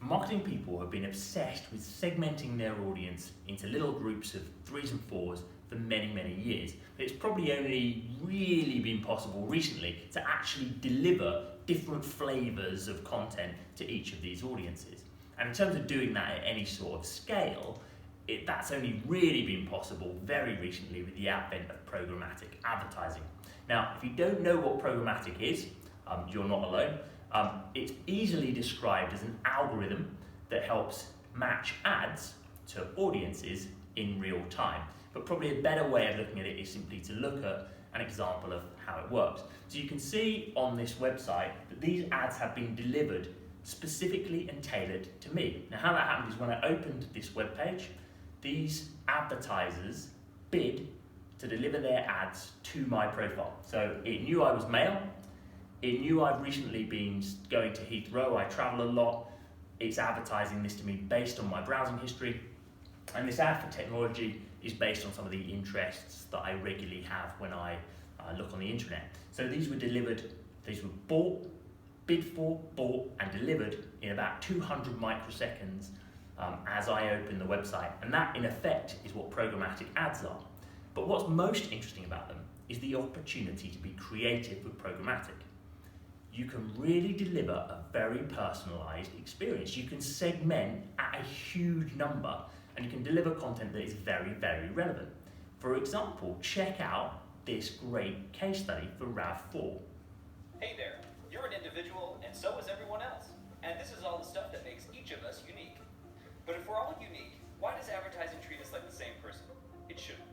Marketing people have been obsessed with segmenting their audience into little groups of 3s and 4s for many, many years. But it's probably only really been possible recently to actually deliver different flavours of content to each of these audiences. And in terms of doing that at any sort of scale, that's only really been possible very recently with the advent of programmatic advertising. Now, if you don't know what programmatic is, you're not alone. It's easily described as an algorithm that helps match ads to audiences in real time. But probably a better way of looking at it is simply to look at an example of how it works. So you can see on this website that these ads have been delivered specifically and tailored to me. Now, how that happened is when I opened this web page, these advertisers bid to deliver their ads to my profile. So it knew I was male, it knew I've recently been going to Heathrow, I travel a lot, it's advertising this to me based on my browsing history, and this ad for technology is based on some of the interests that I regularly have when I look on the internet. So these were bought, bid for, bought and delivered in about 200 microseconds as I open the website, and that in effect is what programmatic ads are. But what's most interesting about them is the opportunity to be creative with programmatic. You can really deliver a very personalised experience. You can segment at a huge number and you can deliver content that is very, very relevant. For example, check out this great case study for RAV4. Hey there, you're an individual and so is everyone else. And this is all the stuff that makes each of us unique. But if we're all unique, why does advertising treat us like the same person? It shouldn't.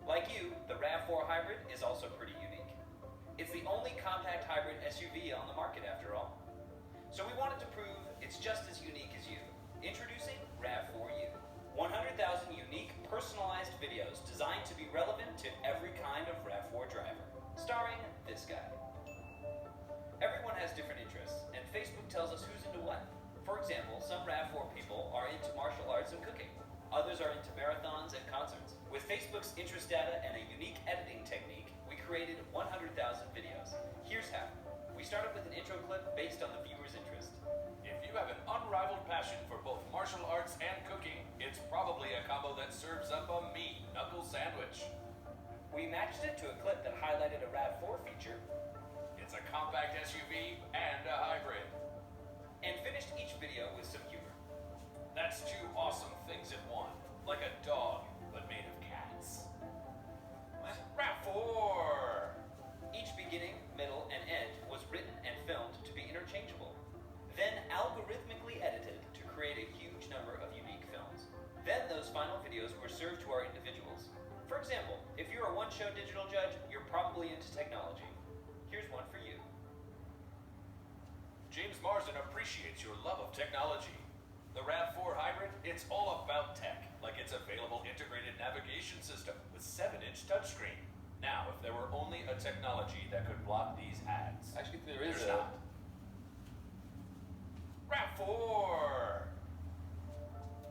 Like you, the RAV4 Hybrid is also pretty unique. It's the only compact hybrid SUV on the market after all. So we wanted to prove it's just as unique as you. Introducing RAV4U. 100,000 unique personalized videos designed to be relevant to every kind of RAV4 driver. Starring this guy. Everyone has different interests, and Facebook tells us who's into what. For example, some RAV4 people are into martial arts and cooking. Others are into marathons and concerts. With Facebook's interest data and a unique editing technique, we created 100,000 videos. Here's how. We started with an intro clip based on the viewer's interest. If you have an unrivaled passion for both martial arts and cooking, it's probably a combo that serves up a meat knuckle sandwich. We matched it to a clip that highlighted a RAV4 feature. It's a compact SUV and a hybrid. And finished each video with some humor. That's two awesome things in one. Like a dog, but made of cats. RAV4! Each beginning, middle, and end was written and filmed to be interchangeable. Then algorithmically edited to create a huge number of unique films. Then those final videos were served to our individuals. For example, if you're a one-show digital judge, you're probably into technology. Here's one for you. James Marsden appreciates your love of technology. The RAV4 Hybrid, it's all about tech, like its available integrated navigation system with 7-inch touchscreen. Now, if there were only a technology that could block these ads. Actually, There's not. RAV4!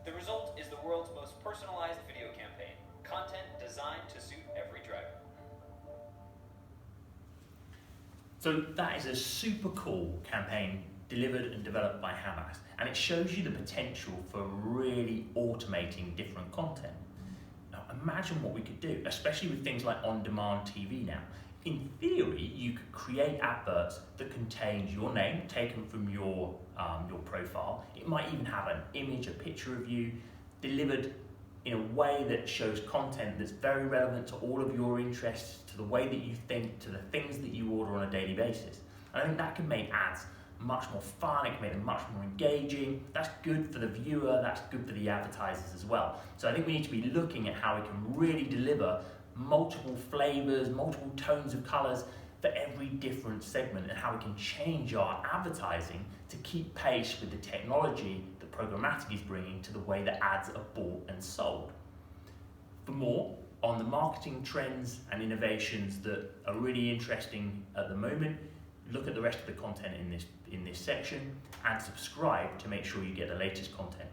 The result is the world's most personalized video campaign. Content designed to suit every driver. So that is a super cool campaign delivered and developed by Hamas, and it shows you the potential for really automating different content. Now imagine what we could do, especially with things like on-demand TV now. In theory, you could create adverts that contains your name taken from your profile. It might even have an image, a picture of you, delivered in a way that shows content that's very relevant to all of your interests, to the way that you think, to the things that you order on a daily basis. And I think that can make ads much more fun, it can make them much more engaging. That's good for the viewer, that's good for the advertisers as well. So I think we need to be looking at how we can really deliver multiple flavors, multiple tones of colors for every different segment, and how we can change our advertising to keep pace with the technology that programmatic is bringing to the way that ads are bought and sold. For more on the marketing trends and innovations that are really interesting at the moment, look at the rest of the content in this section and subscribe to make sure you get the latest content.